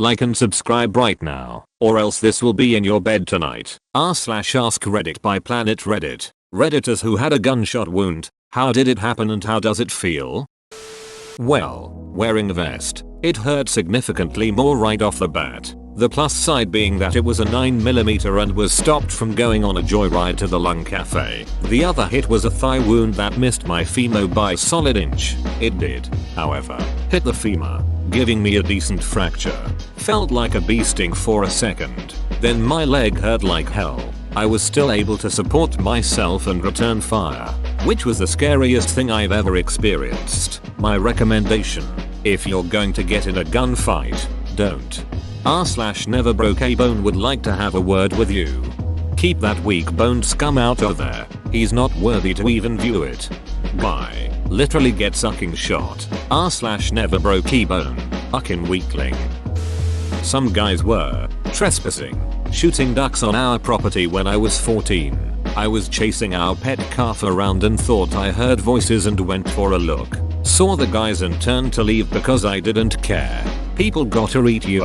Like and subscribe right now, or else this will be in your bed tonight. r/ask Reddit by Planet Reddit. Redditors who had a gunshot wound. How did it happen and how does it feel? Well, wearing a vest, it hurt significantly more right off the bat. The plus side being that it was a 9mm and was stopped from going on a joyride to the Lung Cafe. The other hit was a thigh wound that missed my femur by a solid inch. It did, however, hit the femur, giving me a decent fracture. Felt like a bee sting for a second. Then my leg hurt like hell. I was still able to support myself and return fire, which was the scariest thing I've ever experienced. My recommendation: if you're going to get in a gunfight, don't. r/never broke a bone would like to have a word with you. Keep that weak-boned scum out of there. He's not worthy to even view it. Bye. Literally get sucking shot. r/never broke a bone. Fucking weakling. Some guys were trespassing, shooting ducks on our property when I was 14. I was chasing our pet calf around and thought I heard voices and went for a look. Saw the guys and turned to leave because I didn't care. People gotta eat you.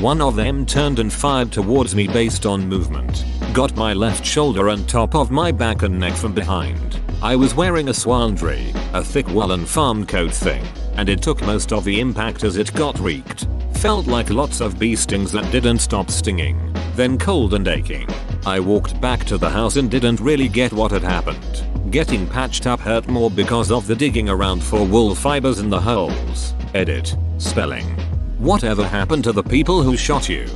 One of them turned and fired towards me based on movement. Got my left shoulder and top of my back and neck from behind. I was wearing a swandry, a thick woolen farm coat thing, and it took most of the impact as it got reeked. Felt like lots of bee stings that didn't stop stinging. Then cold and aching. I walked back to the house and didn't really get what had happened. Getting patched up hurt more because of the digging around for wool fibers in the holes. Edit. Spelling. Whatever happened to the people who shot you?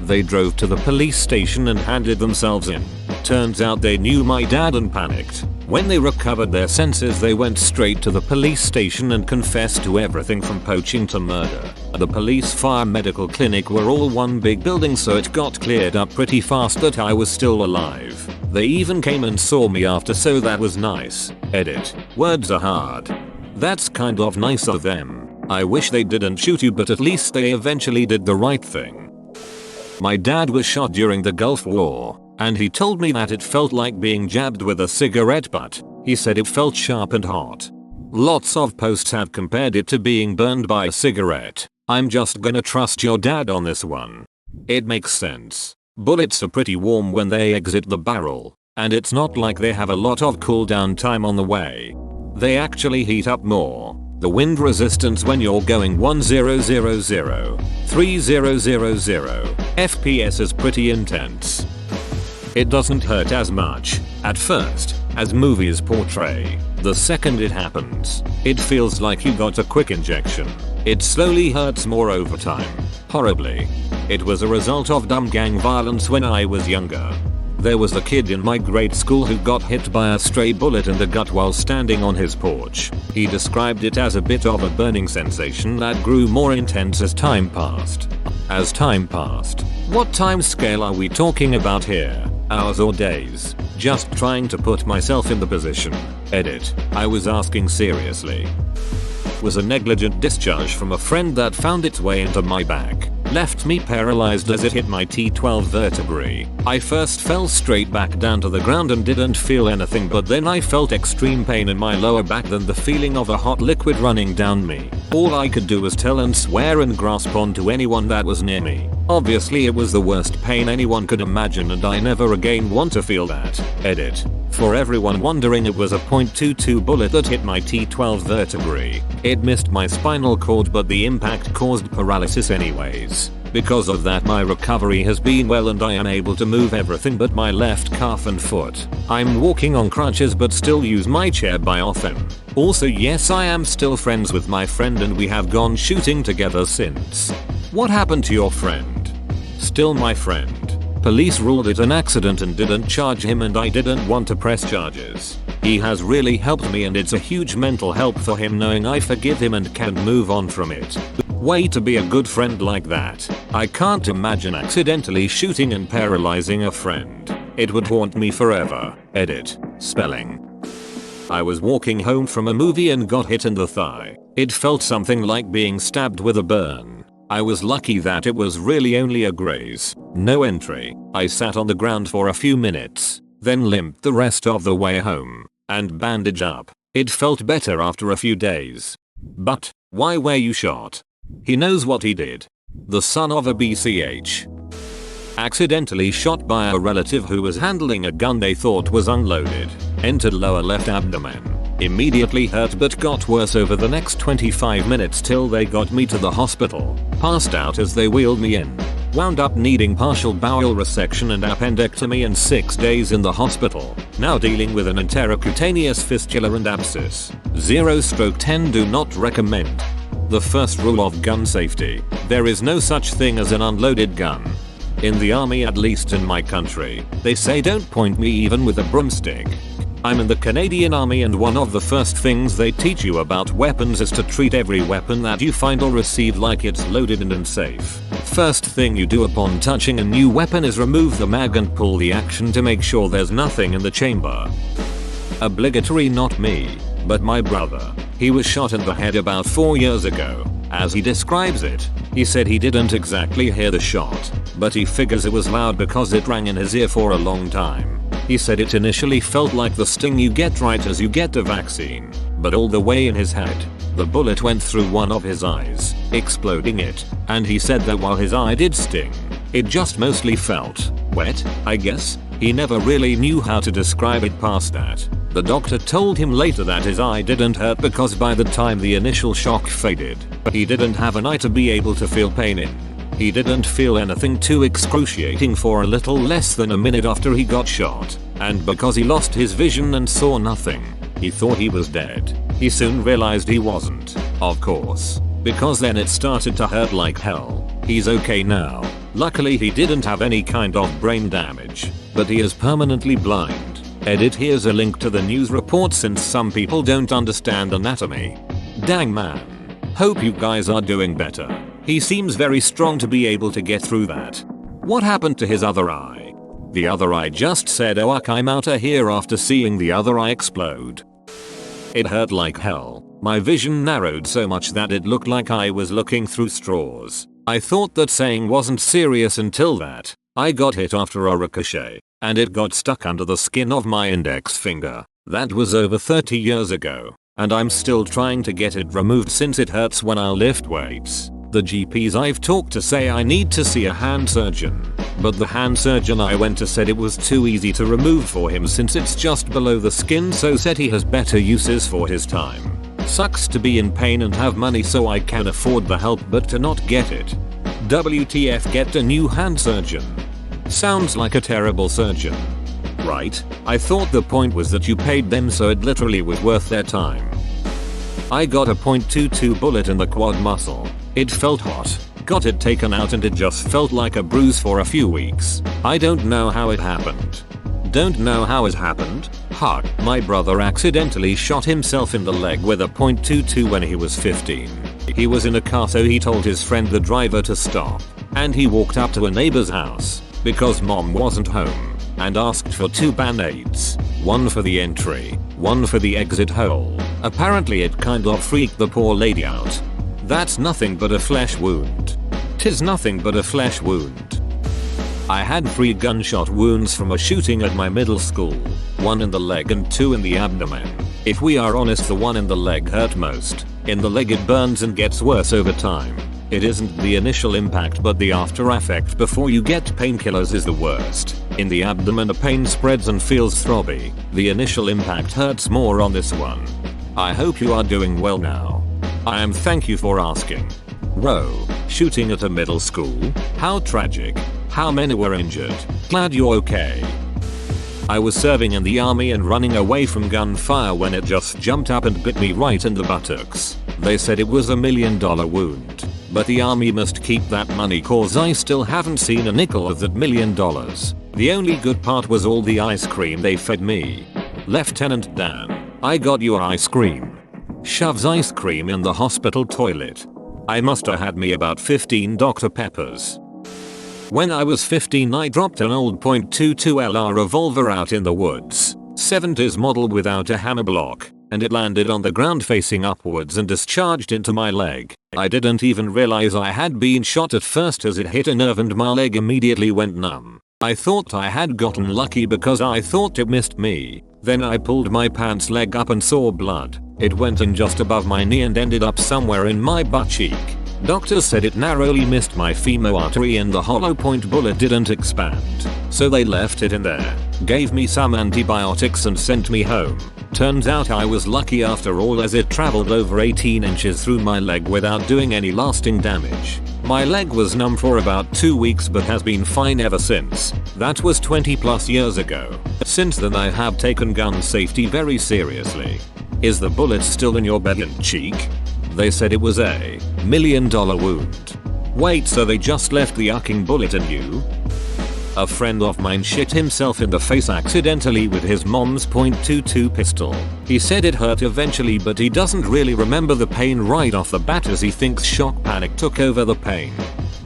They drove to the police station and handed themselves in. Turns out they knew my dad and panicked. When they recovered their senses, they went straight to the police station and confessed to everything from poaching to murder. The police, fire, medical clinic were all one big building, so it got cleared up pretty fast that I was still alive. They even came and saw me after, so that was nice. Edit. Words are hard. That's kind of nice of them. I wish they didn't shoot you, but at least they eventually did the right thing. My dad was shot during the Gulf War, and he told me that it felt like being jabbed with a cigarette butt. He said it felt sharp and hot. Lots of posts have compared it to being burned by a cigarette. I'm just gonna trust your dad on this one. It makes sense. Bullets are pretty warm when they exit the barrel, and it's not like they have a lot of cooldown time on the way. They actually heat up more. The wind resistance when you're going 1000, 3000 FPS is pretty intense. It doesn't hurt as much, at first, as movies portray. The second it happens, it feels like you got a quick injection. It slowly hurts more over time. Horribly. It was a result of dumb gang violence when I was younger. There was a kid in my grade school who got hit by a stray bullet in the gut while standing on his porch. He described it as a bit of a burning sensation that grew more intense as time passed. As time passed. What time scale are we talking about here? Hours or days? Just trying to put myself in the position. Edit. I was asking seriously. Was a negligent discharge from a friend that found its way into my back. Left me paralyzed as it hit my T12 vertebrae. I first fell straight back down to the ground and didn't feel anything, but then I felt extreme pain in my lower back, then the feeling of a hot liquid running down me. All I could do was tell and swear and grasp onto anyone that was near me. Obviously it was the worst pain anyone could imagine, and I never again want to feel that. Edit. For everyone wondering, it was a .22 bullet that hit my T12 vertebrae. It missed my spinal cord, but the impact caused paralysis anyways. Because of that, my recovery has been well and I am able to move everything but my left calf and foot. I'm walking on crutches but still use my chair by often. Also, yes, I am still friends with my friend and we have gone shooting together since. What happened to your friend? Still my friend. Police ruled it an accident and didn't charge him, and I didn't want to press charges. He has really helped me and it's a huge mental help for him knowing I forgive him and can move on from it. Way to be a good friend like that. I can't imagine accidentally shooting and paralyzing a friend. It would haunt me forever. Edit. Spelling. I was walking home from a movie and got hit in the thigh. It felt something like being stabbed with a burn. I was lucky that it was really only a graze. No entry. I sat on the ground for a few minutes, then limped the rest of the way home, and bandaged up. It felt better after a few days. But, why were you shot? He knows what he did. The son of a BCH. Accidentally shot by a relative who was handling a gun they thought was unloaded. Entered lower left abdomen. Immediately hurt but got worse over the next 25 minutes till they got me to the hospital. Passed out as they wheeled me in. Wound up needing partial bowel resection and appendectomy and 6 days in the hospital. Now dealing with an intercutaneous fistula and abscess. 0/10 do not recommend. The first rule of gun safety. There is no such thing as an unloaded gun. In the army, at least in my country, they say don't point me even with a broomstick. I'm in the Canadian Army and one of the first things they teach you about weapons is to treat every weapon that you find or receive like it's loaded and safe. First thing you do upon touching a new weapon is remove the mag and pull the action to make sure there's nothing in the chamber. Obligatory, not me, but my brother. He was shot in the head about 4 years ago. As he describes it, he said he didn't exactly hear the shot, but he figures it was loud because it rang in his ear for a long time. He said it initially felt like the sting you get right as you get a vaccine, but all the way in his head. The bullet went through one of his eyes, exploding it, and he said that while his eye did sting, it just mostly felt wet, I guess. He never really knew how to describe it past that. The doctor told him later that his eye didn't hurt because by the time the initial shock faded, he didn't have an eye to be able to feel pain in. He didn't feel anything too excruciating for a little less than a minute after he got shot, and because he lost his vision and saw nothing, he thought he was dead. He soon realized he wasn't, of course, because then it started to hurt like hell. He's okay now. Luckily he didn't have any kind of brain damage, but he is permanently blind. Edit, here's a link to the news report since some people don't understand anatomy. Dang man. Hope you guys are doing better. He seems very strong to be able to get through that. What happened to his other eye? The other eye just said oh I'm outta here after seeing the other eye explode. It hurt like hell. My vision narrowed so much that it looked like I was looking through straws. I thought that saying wasn't serious until that. I got hit after a ricochet, and it got stuck under the skin of my index finger. That was over 30 years ago, and I'm still trying to get it removed since it hurts when I lift weights. The GPs I've talked to say I need to see a hand surgeon, but the hand surgeon I went to said it was too easy to remove for him since it's just below the skin, so said he has better uses for his time. Sucks to be in pain and have money so I can afford the help but to not get it. WTF, get a new hand surgeon. Sounds like a terrible surgeon. Right? I thought the point was that you paid them so it literally was worth their time. I got a .22 bullet in the quad muscle. It felt hot. Got it taken out and it just felt like a bruise for a few weeks. I don't know how it happened. Don't know how it happened? Ha, my brother accidentally shot himself in the leg with a .22 when he was 15. He was in a car so he told his friend the driver to stop, and he walked up to a neighbor's house, because mom wasn't home, and asked for 2 band-aids, one for the entry, one for the exit hole. Apparently it kind of freaked the poor lady out. That's nothing but a flesh wound. 'Tis nothing but a flesh wound. I had 3 gunshot wounds from a shooting at my middle school, 1 in the leg and 2 in the abdomen. If we are honest, the one in the leg hurt most. In the leg it burns and gets worse over time. It isn't the initial impact but the after effect before you get painkillers is the worst. In the abdomen the pain spreads and feels throbby. The initial impact hurts more on this one. I hope you are doing well now. I am, thank you for asking. Row, shooting at a middle school? How tragic. How many were injured? Glad you're okay. I was serving in the army and running away from gunfire when it just jumped up and bit me right in the buttocks. They said it was $1 million wound. But the army must keep that money cause I still haven't seen a nickel of that $1 million. The only good part was all the ice cream they fed me. Lieutenant Dan, I got your ice cream. Shoves ice cream in the hospital toilet. I musta had me about 15 Dr. Peppers. When I was 15 I dropped an old .22 LR revolver out in the woods. 70s model without a hammer block, and it landed on the ground facing upwards and discharged into my leg. I didn't even realize I had been shot at first as it hit a nerve and my leg immediately went numb. I thought I had gotten lucky because I thought it missed me. Then I pulled my pants leg up and saw blood. It went in just above my knee and ended up somewhere in my butt cheek. Doctors said it narrowly missed my femur artery and the hollow point bullet didn't expand. So they left it in there, gave me some antibiotics and sent me home. Turns out I was lucky after all, as it traveled over 18 inches through my leg without doing any lasting damage. My leg was numb for about 2 weeks but has been fine ever since. That was 20 plus years ago. Since then I have taken gun safety very seriously. Is the bullet still in your bed and cheek? They said it was a $1 million wound. Wait, so they just left the yucking bullet in you? A friend of mine shit himself in the face accidentally with his mom's .22 pistol. He said it hurt eventually, but he doesn't really remember the pain right off the bat, as he thinks shock panic took over the pain.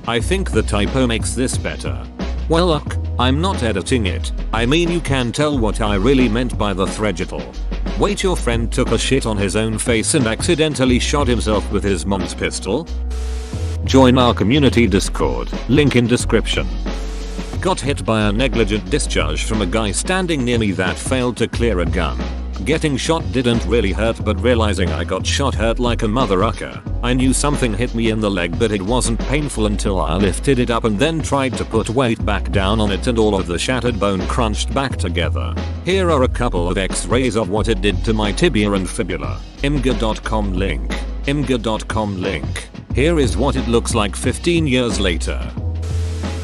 I think the typo makes this better. Well look, I'm not editing it. I mean, you can tell what I really meant by the thregital. Wait, your friend took a shit on his own face and accidentally shot himself with his mom's pistol? Join our community Discord, link in description. Got hit by a negligent discharge from a guy standing near me that failed to clear a gun. Getting shot didn't really hurt, but realizing I got shot hurt like a mother ucker. I knew something hit me in the leg, but it wasn't painful until I lifted it up and then tried to put weight back down on it and all of the shattered bone crunched back together. Here are a couple of x-rays of what it did to my tibia and fibula. imgur.com link. imgur.com link. Here is what it looks like 15 years later.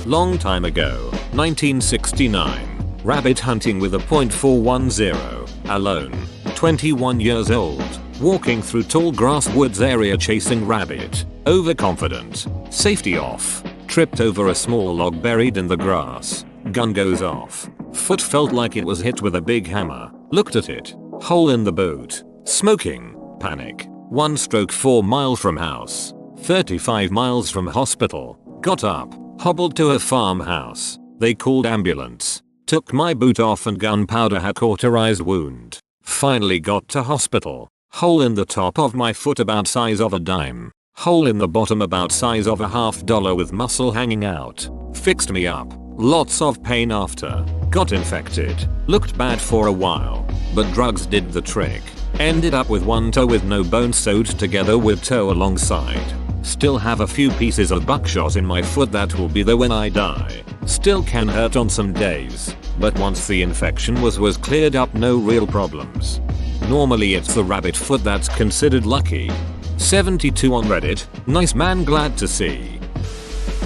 Long time ago, 1969. Rabbit hunting with a .410. Alone. 21 years old. Walking through tall grass woods area chasing rabbit. Overconfident. Safety off. Tripped over a small log buried in the grass. Gun goes off. Foot felt like it was hit with a big hammer. Looked at it. Hole in the boot. Smoking. Panic. 1 stroke 4 mile from house. 35 miles from hospital. Got up. Hobbled to a farmhouse. They called ambulance. Took my boot off and gunpowder had cauterized wound. Finally got to hospital. Hole in the top of my foot about size of a dime. Hole in the bottom about size of a $50 with muscle hanging out. Fixed me up. Lots of pain after. Got infected. Looked bad for a while. But drugs did the trick. Ended up with one toe with no bone sewed together with toe alongside. Still have a few pieces of buckshot in my foot that will be there when I die. Still can hurt on some days. But once the infection was cleared up, no real problems. Normally it's the rabbit foot that's considered lucky. 72 on Reddit. Nice man, glad to see.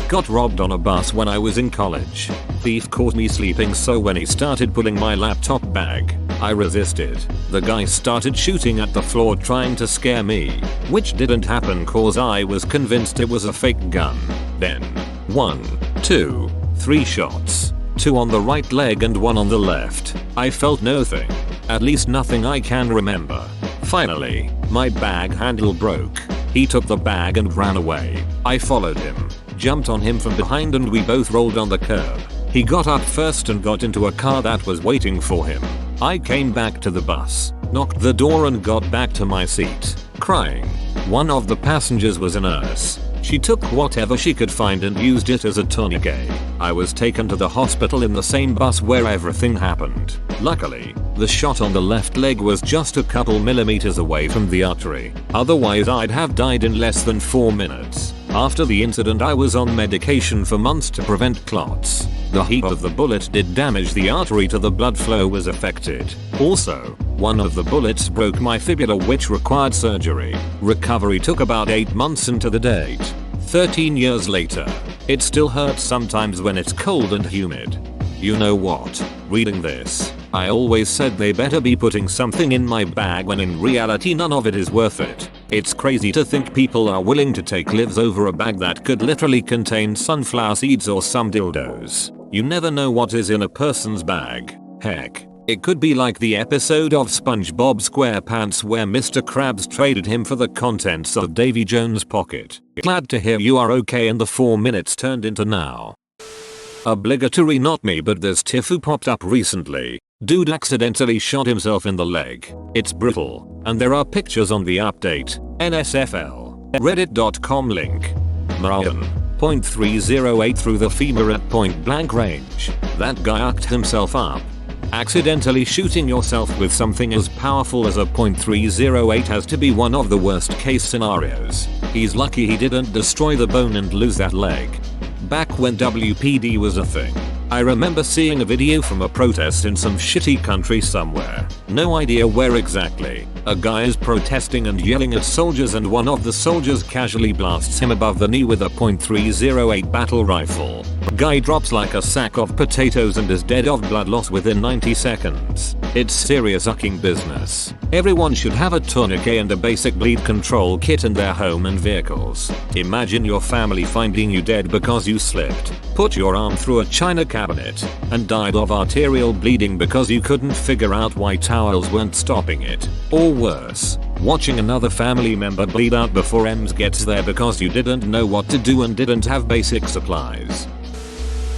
Got robbed on a bus when I was in college. Thief caught me sleeping, so when he started pulling my laptop bag, I resisted. The guy started shooting at the floor trying to scare me, which didn't happen cause I was convinced it was a fake gun. Then 1, 2, 3 shots. 2 on the right leg and 1 on the left. I felt nothing. At least nothing I can remember. Finally, my bag handle broke. He took the bag and ran away. I followed him, jumped on him from behind, and we both rolled on the curb. He got up first and got into a car that was waiting for him. I came back to the bus, knocked the door and got back to my seat, crying. One of the passengers was a nurse. She took whatever she could find and used it as a tourniquet. I was taken to the hospital in the same bus where everything happened. Luckily, the shot on the left leg was just a couple millimeters away from the artery. Otherwise I'd have died in less than 4 minutes. After the incident I was on medication for months to prevent clots. The heat of the bullet did damage the artery to the blood flow was affected. Also, one of the bullets broke my fibula, which required surgery. Recovery took about 8 months into the date. 13 years later. It still hurts sometimes when it's cold and humid. You know what? Reading this, I always said they better be putting something in my bag when in reality none of it is worth it. It's crazy to think people are willing to take lives over a bag that could literally contain sunflower seeds or some dildos. You never know what is in a person's bag. Heck, it could be like the episode of SpongeBob SquarePants where Mr. Krabs traded him for the contents of Davy Jones' pocket. Glad to hear you are okay and the 4 minutes turned into now. Obligatory not me, but this Tifu popped up recently. Dude accidentally shot himself in the leg. It's brutal, and there are pictures on the update. NSFL. Reddit.com link. Marion. .308 through the femur at point blank range. That guy ucked himself up. Accidentally shooting yourself with something as powerful as a .308 has to be one of the worst case scenarios. He's lucky he didn't destroy the bone and lose that leg. Back when WPD was a thing, I remember seeing a video from a protest in some shitty country somewhere. No idea where exactly. A guy is protesting and yelling at soldiers, and one of the soldiers casually blasts him above the knee with a .308 battle rifle. Guy drops like a sack of potatoes and is dead of blood loss within 90 seconds. It's serious fucking business. Everyone should have a tourniquet and a basic bleed control kit in their home and vehicles. Imagine your family finding you dead because you slipped, put your arm through a china cabinet, and died of arterial bleeding because you couldn't figure out why towels weren't stopping it. Or worse, watching another family member bleed out before EMS gets there because you didn't know what to do and didn't have basic supplies.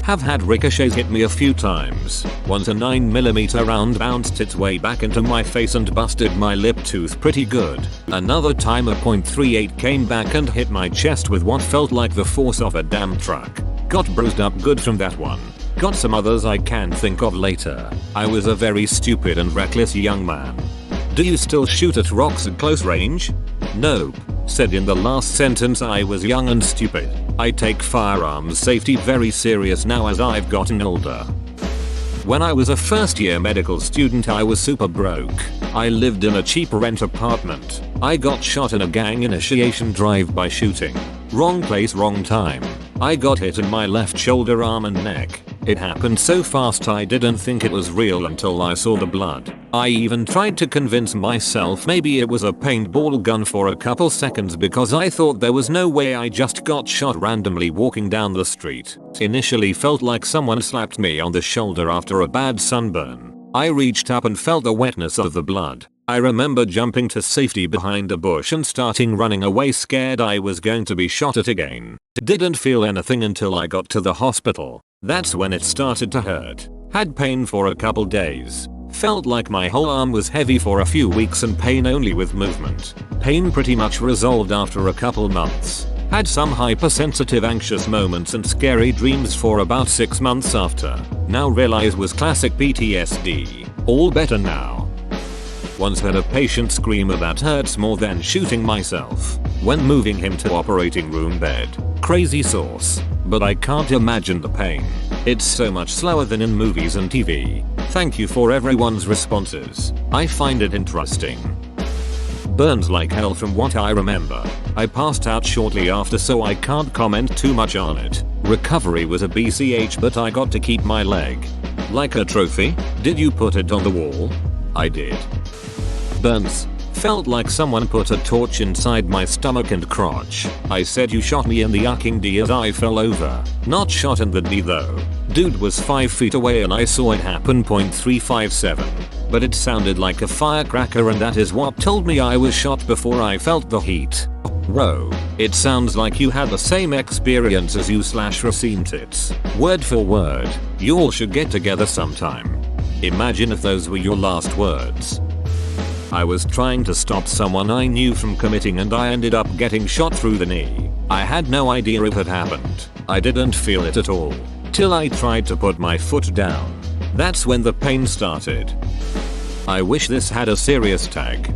Have had ricochets hit me a few times. Once a 9mm round bounced its way back into my face and busted my lip tooth pretty good. Another time a .38 came back and hit my chest with what felt like the force of a damn truck. Got bruised up good from that one. Got some others I can think of later. I was a very stupid and reckless young man. Do you still shoot at rocks at close range? Nope. Said in the last sentence I was young and stupid. I take firearms safety very serious now as I've gotten older. When I was a first year medical student I was super broke. I lived in a cheap rent apartment. I got shot in a gang initiation drive-by shooting. Wrong place, wrong time. I got hit in my left shoulder, arm and neck. It happened so fast I didn't think it was real until I saw the blood. I even tried to convince myself maybe it was a paintball gun for a couple seconds because I thought there was no way I just got shot randomly walking down the street. Initially felt like someone slapped me on the shoulder after a bad sunburn. I reached up and felt the wetness of the blood. I remember jumping to safety behind a bush and starting running away scared I was going to be shot at again. Didn't feel anything until I got to the hospital. That's when it started to hurt. Had pain for a couple days. Felt like my whole arm was heavy for a few weeks and pain only with movement. Pain pretty much resolved after a couple months. Had some hypersensitive anxious moments and scary dreams for about 6 months after. Now realize was classic PTSD. All better now. Once had a patient scream that hurts more than shooting myself when moving him to operating room bed. Crazy sauce. But I can't imagine the pain. It's so much slower than in movies and TV. Thank you for everyone's responses. I find it interesting. Burns like hell from what I remember. I passed out shortly after so I can't comment too much on it. Recovery was a BCH but I got to keep my leg. Like a trophy? Did you put it on the wall? I did. Burns. Felt like someone put a torch inside my stomach and crotch. I said you shot me in the yucking D as I fell over. Not shot in the D though. Dude was 5 feet away and I saw it happen. .357. But it sounded like a firecracker and that is what told me I was shot before I felt the heat. Whoa. It sounds like you had the same experience as you / Racine tits. Word for word. You all should get together sometime. Imagine if those were your last words. I was trying to stop someone I knew from committing and I ended up getting shot through the knee. I had no idea it had happened. I didn't feel it at all. Till I tried to put my foot down. That's when the pain started. I wish this had a serious tag.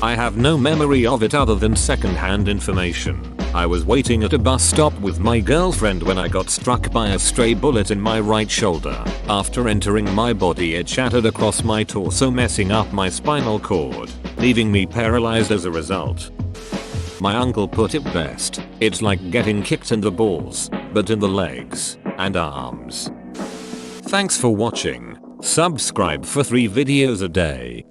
I have no memory of it other than secondhand information. I was waiting at a bus stop with my girlfriend when I got struck by a stray bullet in my right shoulder. After entering my body it shattered across my torso messing up my spinal cord, leaving me paralyzed as a result. My uncle put it best. It's like getting kicked in the balls, but in the legs and arms. Thanks for watching. Subscribe for 3 videos a day.